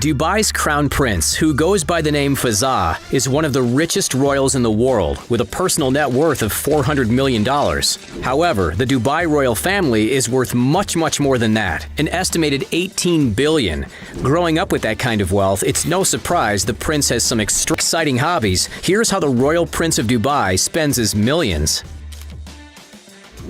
Dubai's crown prince, who goes by the name Fazza, is one of the richest royals in the world, with a personal net worth of $400 million. However, the Dubai royal family is worth much more than that, an estimated $18 billion. Growing up with that kind of wealth, it's no surprise the prince has some exciting hobbies. Here's how the royal prince of Dubai spends his millions.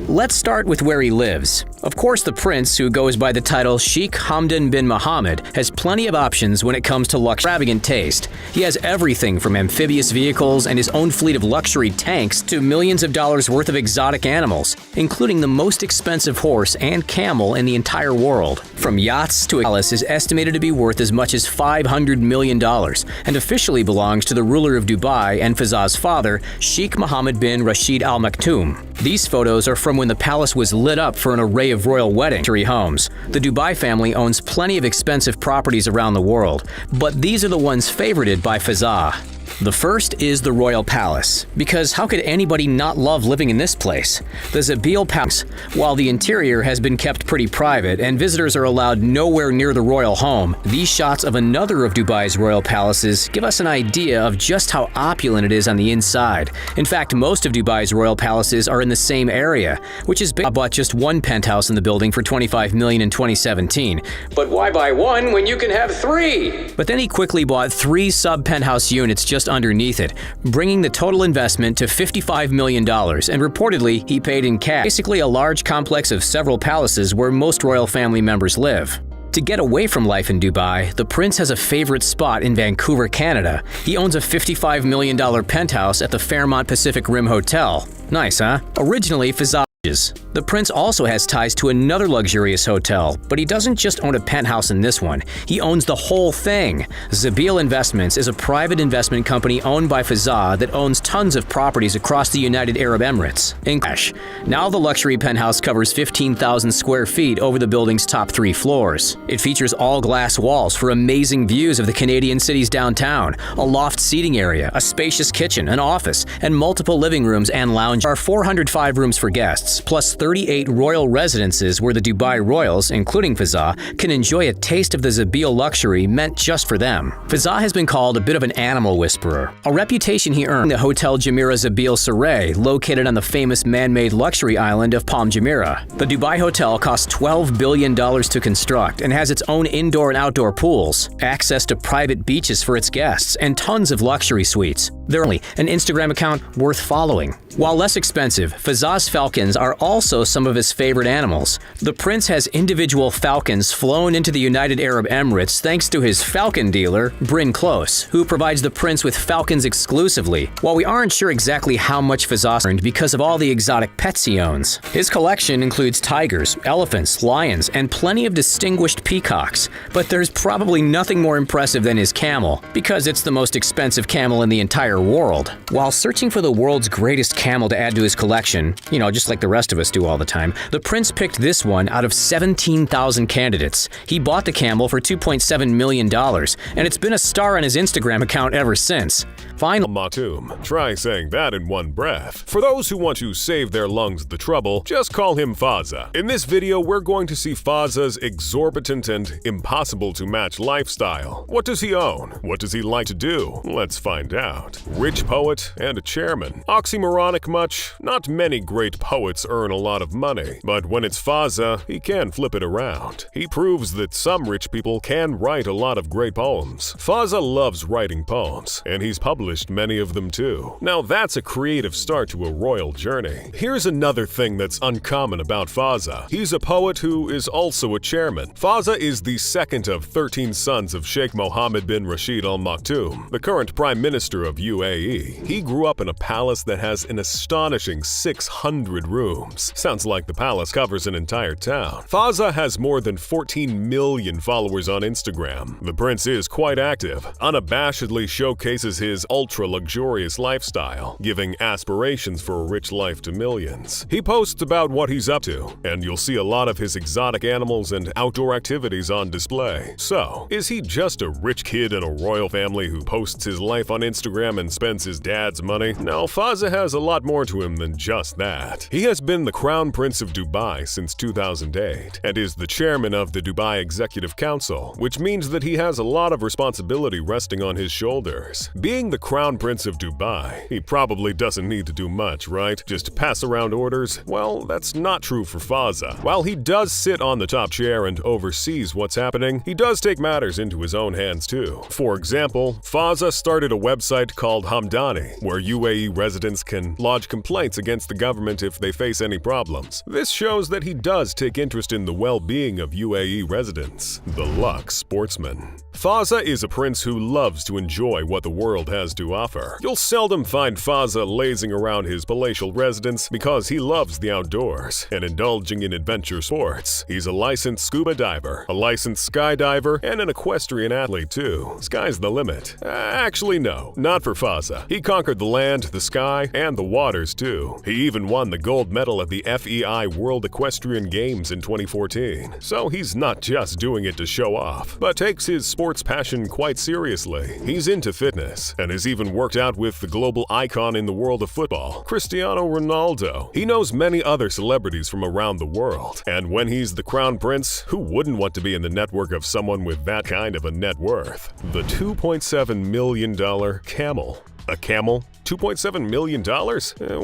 Let's start with where he lives. Of course, the prince, who goes by the title Sheikh Hamdan bin Mohammed, has plenty of options when it comes to extravagant taste. He has everything from amphibious vehicles and his own fleet of luxury tanks to millions of dollars worth of exotic animals, including the most expensive horse and camel in the entire world. From yachts to a palace is estimated to be worth as much as $500 million and officially belongs to the ruler of Dubai and Fazza's father, Sheikh Mohammed bin Rashid Al Maktoum. These photos are from when the palace was lit up for an array of royal wedding homes. The Dubai family owns plenty of expensive properties around the world, but these are the ones favorited by Fazza. The first is the Royal Palace, because how could anybody not love living in this place? The Zabeel Palace, while the interior has been kept pretty private and visitors are allowed nowhere near the royal home, these shots of another of Dubai's royal palaces give us an idea of just how opulent it is on the inside. In fact, most of Dubai's royal palaces are in the same area, which is bought just one penthouse in the building for $25 million in 2017. But why buy one when you can have three? But then he quickly bought 3 sub-penthouse units just underneath it, bringing the total investment to $55 million, and reportedly he paid in cash. Basically a large complex of several palaces where most royal family members live. To get away from life in Dubai, the prince has a favorite spot in Vancouver, Canada. He owns a $55 million penthouse at the Fairmont Pacific Rim Hotel. Nice, huh? Originally Fazza. The prince also has ties to another luxurious hotel, but he doesn't just own a penthouse in this one, he owns the whole thing. Zabeel Investments is a private investment company owned by Fazza that owns tons of properties across the United Arab Emirates. In cash. Now the luxury penthouse covers 15,000 square feet over the building's top 3 floors. It features all glass walls for amazing views of the Canadian city's downtown, a loft seating area, a spacious kitchen, an office, and multiple living rooms and lounge. There are 405 rooms for guests, plus 38 royal residences where the Dubai royals, including Fazza, can enjoy a taste of the Zabeel luxury meant just for them. Fazza has been called a bit of an animal whisperer, a reputation he earned at the Hotel Jumeirah Zabeel Saray, located on the famous man-made luxury island of Palm Jumeirah. The Dubai hotel costs $12 billion to construct and has its own indoor and outdoor pools, access to private beaches for its guests, and tons of luxury suites. They're only an Instagram account worth following. While less expensive, Fazza's falcons are also some of his favorite animals. The prince has individual falcons flown into the United Arab Emirates thanks to his falcon dealer, Bryn Close, who provides the prince with falcons exclusively. While we aren't sure exactly how much Fazza earned because of all the exotic pets he owns. His collection includes tigers, elephants, lions, and plenty of distinguished peacocks. But there's probably nothing more impressive than his camel, because it's the most expensive camel in the entire world. While searching for the world's greatest camel to add to his collection, just like the rest of us do all the time, the prince picked this one out of 17,000 candidates. He bought the camel for $2.7 million, and it's been a star on his Instagram account ever since. Finally, Maktoum. Try saying that in one breath. For those who want to save their lungs the trouble, just call him Fazza. In this video, we're going to see Fazza's exorbitant and impossible-to-match lifestyle. What does he own? What does he like to do? Let's find out. Rich poet and a chairman. Oxymoronic much? Not many great poets earn a lot of money, but when it's Fazza, he can flip it around. He proves that some rich people can write a lot of great poems. Fazza loves writing poems, and he's published many of them too. Now that's a creative start to a royal journey. Here's another thing that's uncommon about Fazza. He's a poet who is also a chairman. Fazza is the second of 13 sons of Sheikh Mohammed bin Rashid Al Maktoum, the current Prime Minister of UAE. He grew up in a palace that has an astonishing 600 rooms. Sounds like the palace covers an entire town. Fazza has more than 14 million followers on Instagram. The prince is quite active, unabashedly showcases his ultra-luxurious lifestyle, giving aspirations for a rich life to millions. He posts about what he's up to, and you'll see a lot of his exotic animals and outdoor activities on display. So, is he just a rich kid in a royal family who posts his life on Instagram and spends his dad's money? No, Fazza has a lot more to him than just that. He has been the Crown Prince of Dubai since 2008 and is the chairman of the Dubai Executive Council, which means that he has a lot of responsibility resting on his shoulders. Being the Crown Prince of Dubai, he probably doesn't need to do much, right? Just pass around orders? Well, that's not true for Fazza. While he does sit on the top chair and oversees what's happening, he does take matters into his own hands too. For example, Fazza started a website called Hamdan, where UAE residents can lodge complaints against the government if they face any problems. This shows that he does take interest in the well-being of UAE residents. The Lux Sportsman. Fazza is a prince who loves to enjoy what the world has to offer. You'll seldom find Fazza lazing around his palatial residence because he loves the outdoors and indulging in adventure sports. He's a licensed scuba diver, a licensed skydiver, and an equestrian athlete too. Sky's the limit. Actually, no, not for Fazza. He conquered the land, the sky, and the waters too. He even won the gold medal at the FEI World Equestrian Games in 2014. So he's not just doing it to show off, but takes his sports passion quite seriously. He's into fitness and has even worked out with the global icon in the world of football, Cristiano Ronaldo. He knows many other celebrities from around the world, and when he's the crown prince, who wouldn't want to be in the network of someone with that kind of a net worth? The $2.7 million camel. A camel? $2.7 million?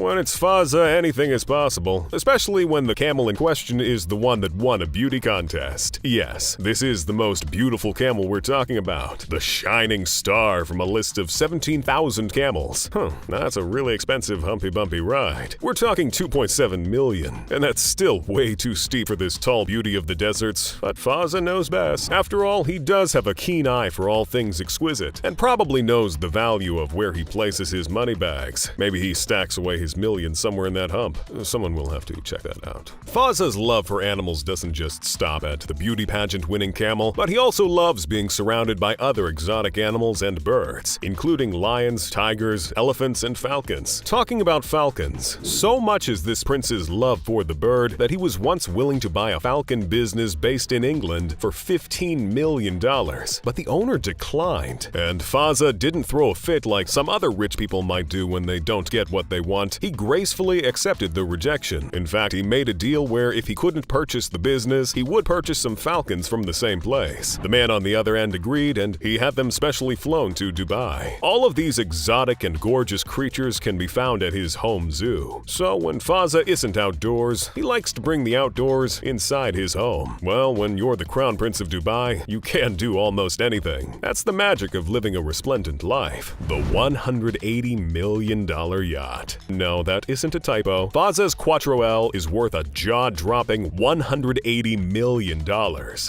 When it's Fazza, anything is possible, especially when the camel in question is the one that won a beauty contest. Yes, this is the most beautiful camel we're talking about, the shining star from a list of 17,000 camels. That's a really expensive humpy-bumpy ride. We're talking $2.7 million, and that's still way too steep for this tall beauty of the deserts, but Fazza knows best. After all, he does have a keen eye for all things exquisite, and probably knows the value of where he places his money bags. Maybe he stacks away his millions somewhere in that hump. Someone will have to check that out. Fazza's love for animals doesn't just stop at the beauty pageant winning camel, but he also loves being surrounded by other exotic animals and birds, including lions, tigers, elephants, and falcons. Talking about falcons, so much is this prince's love for the bird that he was once willing to buy a falcon business based in England for $15 million, but the owner declined. And Fazza didn't throw a fit like some other rich people might do when they don't get what they want. He gracefully accepted the rejection. In fact, he made a deal where if he couldn't purchase the business, he would purchase some falcons from the same place. The man on the other end agreed, and he had them specially flown to Dubai. All of these exotic and gorgeous creatures can be found at his home zoo. So when Fazza isn't outdoors, he likes to bring the outdoors inside his home. Well, when you're the crown prince of Dubai, you can do almost anything. That's the magic of living a resplendent life. The $180 million yacht. No, that isn't a typo. Fazza's Quattro L is worth a jaw-dropping $180 million.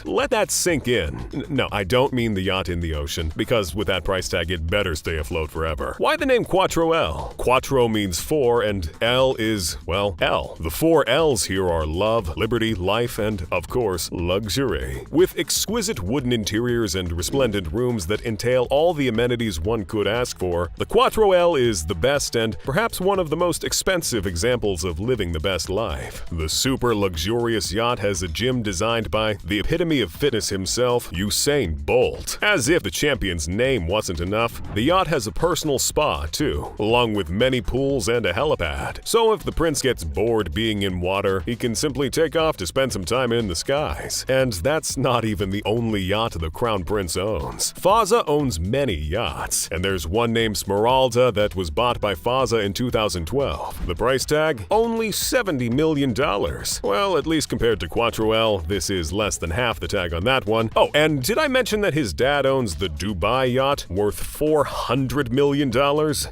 Let that sink in. No, I don't mean the yacht in the ocean, because with that price tag it better stay afloat forever. Why the name Quattro L? Quattro means four, and L is, well, L. The four L's here are love, liberty, life, and, of course, luxury. With exquisite wooden interiors and resplendent rooms that entail all the amenities one could ask for, the Quattro L is the best and perhaps one of the most expensive examples of living the best life. The super luxurious yacht has a gym designed by the epitome of fitness himself, Usain Bolt. As if the champion's name wasn't enough, the yacht has a personal spa too, along with many pools and a helipad. So if the prince gets bored being in water, he can simply take off to spend some time in the skies. And that's not even the only yacht the crown prince owns. Fazza owns many yachts, and there's one named Smeralda that was bought by Fazza in 2012. The price tag? Only $70 million. Well, at least compared to Quattro L, this is less than half the tag on that one. Oh, and did I mention that his dad owns the Dubai yacht, worth $400 million?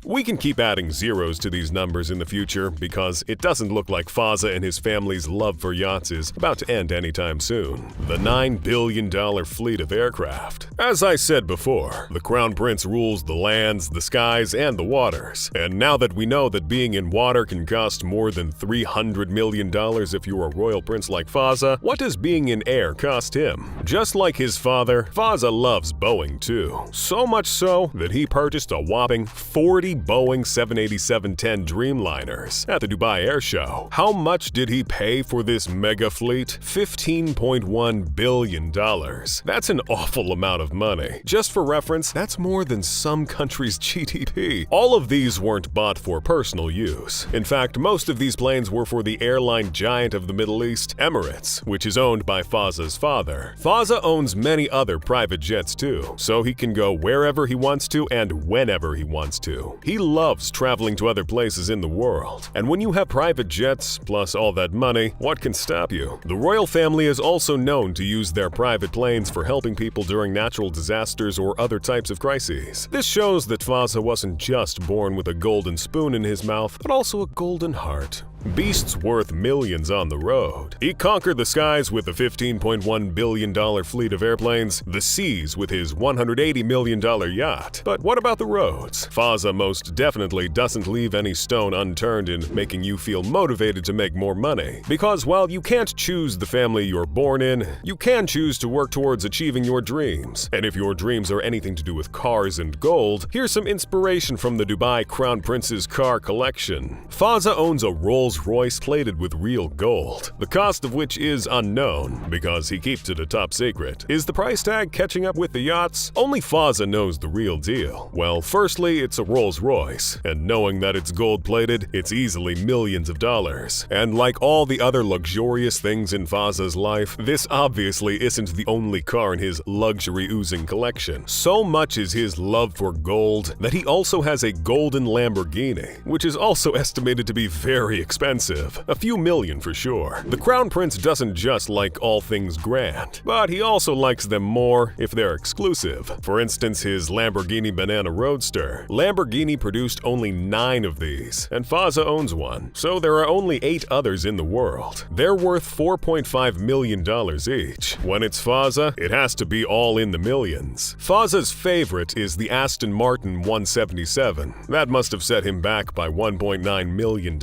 We can keep adding zeros to these numbers in the future, because it doesn't look like Fazza and his family's love for yachts is about to end anytime soon. The $9 billion fleet of aircraft. As I said before, the crown prince rules the lands, the skies, and the waters. And now that we know that being in water can cost more than $300 million if you're a royal prince like Fazza, what does being in air cost him? Just like his father, Fazza loves Boeing too. So much so that he purchased a whopping 40 Boeing 787-10 Dreamliners at the Dubai Air Show. How much did he pay for this mega fleet? $15.1 billion. That's an awful amount of money. Just for reference, that's more than some countries' GDP. All of of these weren't bought for personal use. In fact, most of these planes were for the airline giant of the Middle East, Emirates, which is owned by Fazza's father. Fazza owns many other private jets too, so he can go wherever he wants to and whenever he wants to. He loves traveling to other places in the world, and when you have private jets plus all that money, what can stop you? The royal family is also known to use their private planes for helping people during natural disasters or other types of crises. This shows that Fazza wasn't just born with a golden spoon in his mouth, but also a golden heart. Beast's worth millions on the road. He conquered the skies with a $15.1 billion fleet of airplanes, the seas with his $180 million yacht. But what about the roads? Fazza most definitely doesn't leave any stone unturned in making you feel motivated to make more money. Because while you can't choose the family you're born in, you can choose to work towards achieving your dreams. And if your dreams are anything to do with cars and gold, here's some inspiration from the Dubai Crown Prince's car collection. Fazza owns a Rolls-Royce plated with real gold, the cost of which is unknown because he keeps it a top secret. Is the price tag catching up with the yachts? Only Fazza knows the real deal. Well, firstly, it's a Rolls-Royce, and knowing that it's gold-plated, it's easily millions of dollars. And like all the other luxurious things in Fazza's life, this obviously isn't the only car in his luxury-oozing collection. So much is his love for gold that he also has a golden Lamborghini, which is also estimated to be very expensive, a few million for sure. The Crown Prince doesn't just like all things grand, but he also likes them more if they're exclusive. For instance, his Lamborghini Banana Roadster. Lamborghini produced only 9 of these, and Fazza owns one, so there are only 8 others in the world. They're worth $4.5 million each. When it's Fazza, it has to be all in the millions. Fazza's favorite is the Aston Martin 177. That must have set him back by $1.9 million.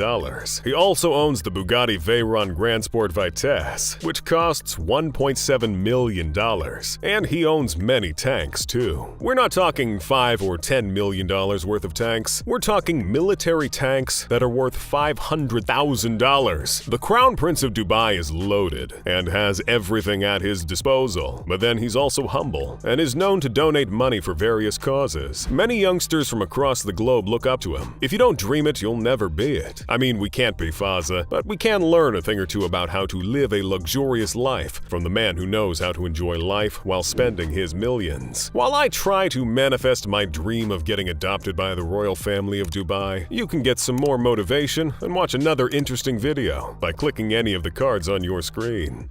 He also owns the Bugatti Veyron Grand Sport Vitesse, which costs $1.7 million. And he owns many tanks too. We're not talking $5 or $10 million worth of tanks. We're talking military tanks that are worth $500,000. The Crown Prince of Dubai is loaded and has everything at his disposal. But then he's also humble and is known to donate money for various causes. Many youngsters from across the globe look up to him. If you don't dream it, you'll never be it. I mean, we can't be Fazza, but we can learn a thing or two about how to live a luxurious life from the man who knows how to enjoy life while spending his millions. While I try to manifest my dream of getting adopted by the royal family of Dubai, you can get some more motivation and watch another interesting video by clicking any of the cards on your screen.